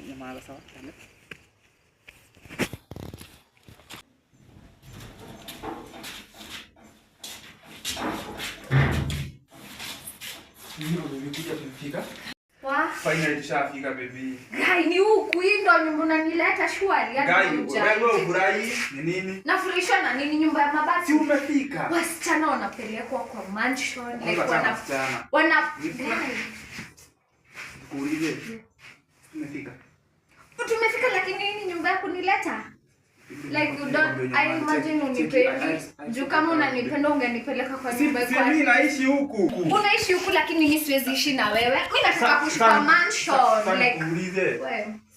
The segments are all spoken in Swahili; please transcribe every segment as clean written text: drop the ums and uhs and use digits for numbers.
Nyamala sawa. Ndio nilikuja kufika. Wa? Finally tushafika baby. Gai ni huku hii ndo nyumba unanileta shwari hadi kuja. Gai wewe furahi ni nini? Nafurahishwa na nini nyumba ya mabati? Si umefika. Wasichana wanapelekwa kwa mansion like wasichana. Gai. Kuulize. Tumefika. Tumefika lakini nini nyumba yako nileta? Like you don't, I imagine unipendi. Juu kama unanipenda ungenipeleka kwa nyumba yako. Si mimi naishi huku. Unaishi huku lakini mimi siwezi ishi na wewe. Mimi nataka kuishi kwa mansion like.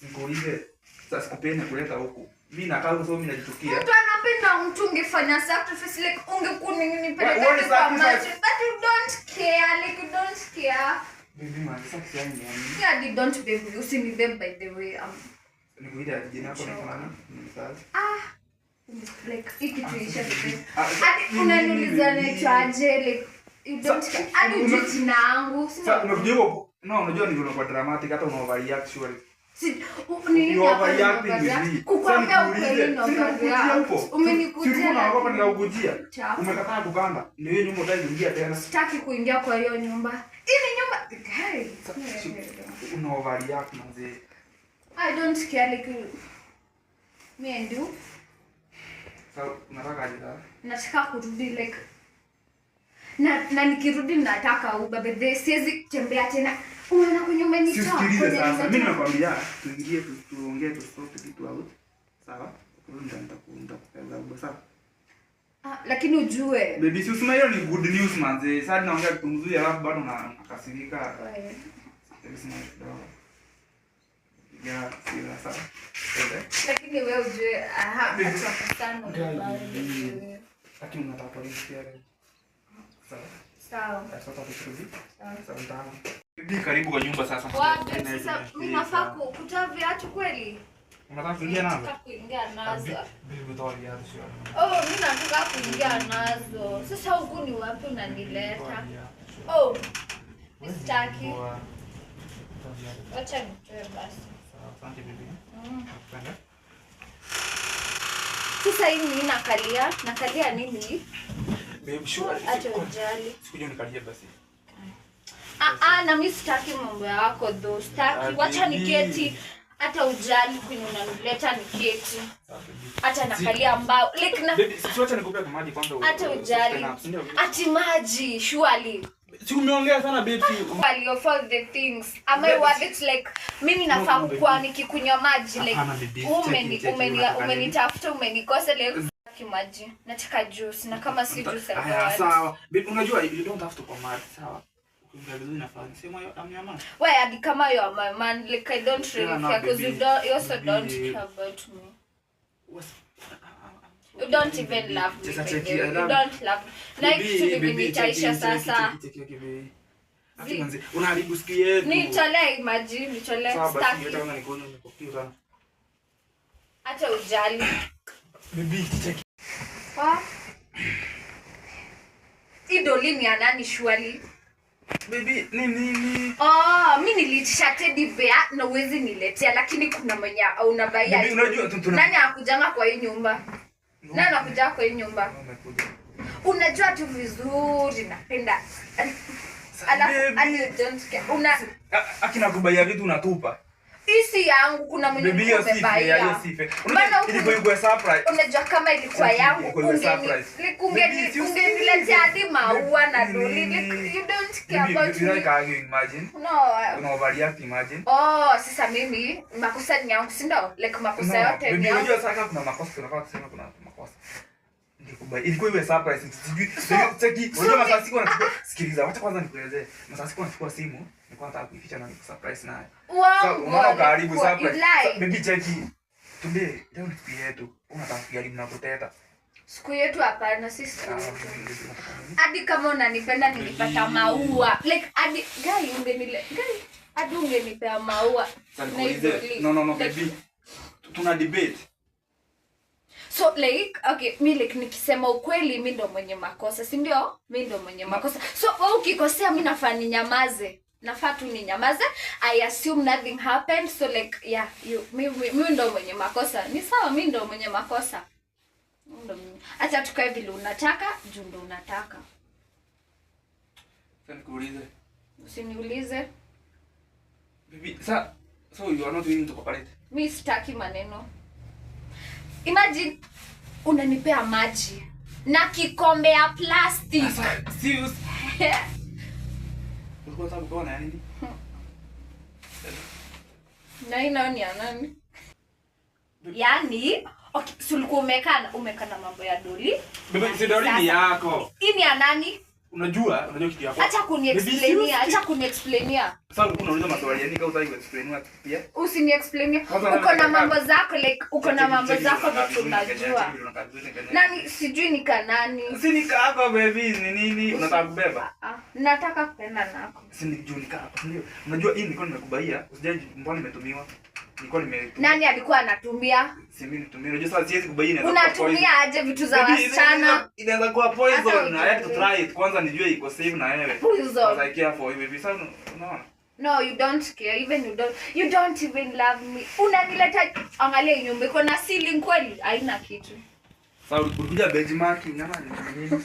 Sikuulize. Sasa sikupenda kuleta huku. Mimi nakaa huko mimi najitukia. Mtu anapenda mtu ungefanya sacrifice like ungekunipeleka kwa mansion. But you don't care, like you don't care. Baby man, sasa kiasi gani? Yeah, you don't baby. You see me them by the way. Nikuita jina lako ni nani? Like ikituisha vile. Hadi unaniuliza naitwaje like you don't hadi ujue jina langu. Sasa unajua no, unajua ni unakuwa dramatic hata unaoverreact surely. Si nini overreacting. Kukwambia ukweli na overreact. Umenikujia. Sio unaogopa ninakujia. Umekataa kukanda. Ndio hiyo nyumba utaki kuingia tena. Sitaki kuingia kwa hiyo nyumba. Hii nyumba hey. Unaoverreact manze. I don't care like me and you. So, unataka aje sasa? Nataka kurudi like na nikirudi nataka ubebe siwezi tembea tena. Unaona kwenye umenitoa. Sikiliza sasa. Mimi nakwambia tuingie tuongee tusote kitu out. Sawa? Kurudi nitakupeleka Uber sawa? Lakini ujue. Baby si usema hiyo ni good news manze. Sasa naongea kitu mzuri alafu bado unakasirika. Ya, sila sawa. Lakini wewe ujue sana mbali. Lakini unataka polisi pia. Sawa. Sawa. Sasa tutarudi. Sawa ndani. Bibi karibu kwa nyumba sasa. Sasa unafaa kukuta viatu kweli? Unataka kuingia nazo? Nataka kuingia nazo. Bibi toa viatu sio. Mimi nataka kuingia nazo. Sasa huku ni wapi unanileta? Sitaki. Wacha nitoe basi. Asante bibi. Asante. Sasa hii ni nakalia nini? Babe sure. Acha ujali. Sikuja nikalie basi. Na mimi sitaki mambo yako though. Sitaki. Wacha niketi. Hata ujali kwenye unanileta niketi. Hata nakalia mbao. Like na baby, siwacha nikupe maji kwanza. Hata ujali. Ati maji, surely. Si umeongea sana baby. Value of all the things. Am I worth it like mimi nafaa kuwa nikikunywa maji like umenitafuta umenikosa leo kimaji. Nataka juice na kama si juice sawa. Baby unajua you don't have to come sawa. Ukiongea vizuri nafaa sema hiyo am your man. Why hadi kama you are my man like I don't really care because you also don't care about me. You don't even love me. You don't love me. Like nitaisha sasa. Ati manzi, unaharibu siku yetu. Nitolee maji, nitolee staki. Acha ujali. Bibi, cheki. Idoli ni anani shwali? Baby, nini? Mimi nilitisha teddy bear na uwezi niletea lakini kuna mwenye unabaia. Bibi, unajua nani akujanga kwa hii nyumba? Nani anakuja kwa hii nyumba? Unajua tu vizuri napenda. I don't care. Akina kubaia vitu unatupa. Isi yangu kuna mwenye kubaia. Ilikuwa surprise. Unajua kama ilikuwa yangu ungeniletea hadi maua na doli. You don't care about me. Can you imagine? No. Una overreact imagine. Sasa mimi makosa ni yangu si ndio? Like makosa yote ni yangu. Unajua sasa kuna makosa tunafaa kusema kuna makosa. Ilikuwa iwe surprise. Sijui cheki. Unajua masaa siku anachukua. Sikiliza, wacha kwanza nikuelezee. Masaa siku anachukua simu, nilikuwa nataka kuificha na surprise naye. Sasa unaona karibu surprise. Baby cheki. Tumbe, leo ni siku yetu. Unataka kujaribu na kuteta. Siku yetu hapana sisi. Hadi kama unanipenda nilipata maua. Like hadi hadi ungenipea maua. No baby. Tuna debate. So like okay, mimi like nikisema ukweli mimi ndo mwenye makosa, si ndio? Mimi ndo mwenye makosa. So wewe ukikosea mimi nafaa ninyamaze. nafaa tu ninyamaze. I assume nothing happened, so like yeah, mimi ndo mwenye makosa. Ni sawa, mimi ndo mwenye makosa. Acha tukae vile unataka, juu ndo unataka. Sasa nikuulize. Usiniulize. Bibi, so you are not willing to cooperate? Mimi sitaki maneno. Imagine unanipea maji na kikombe ya plastic. Serious? Ulikuwa unataka kuona nini? Na ni nani? Yaani, okay, sulikuwa umekana mambo ya doli. Bibi, si doli ni yako. Hii ni ya nani? Unajua kitu yako. Acha kuniexplainia. Sasa unauliza maswali yani kama utaki kuexplain pia. Usini-explainia. Uko na mambo zako like uko na mambo zako vitu unajua. Nani sijui ni kanani. Si ni kako baby ni nini unataka kubeba? Nataka kupenda nako. Si ni juu ni kako ndio. Unajua hii nilikuwa nimekubaia, usijaji mbona nimetumiwa. Nani alikuwa anatumia? Si mimi nitumia. Unajua sasa siwezi kubaini unatumia aje vitu za wasichana? Inaweza kuwa poison. I had to try it. Kwanza nijue iko safe na wewe. Poison. I care for you baby. Sasa unaona? No, you don't care. Even you don't even love me. Unanileta angalia nyumba iko na ceiling kweli? Haina kitu. Sasa ulikuja benchmarking nyama ni nini?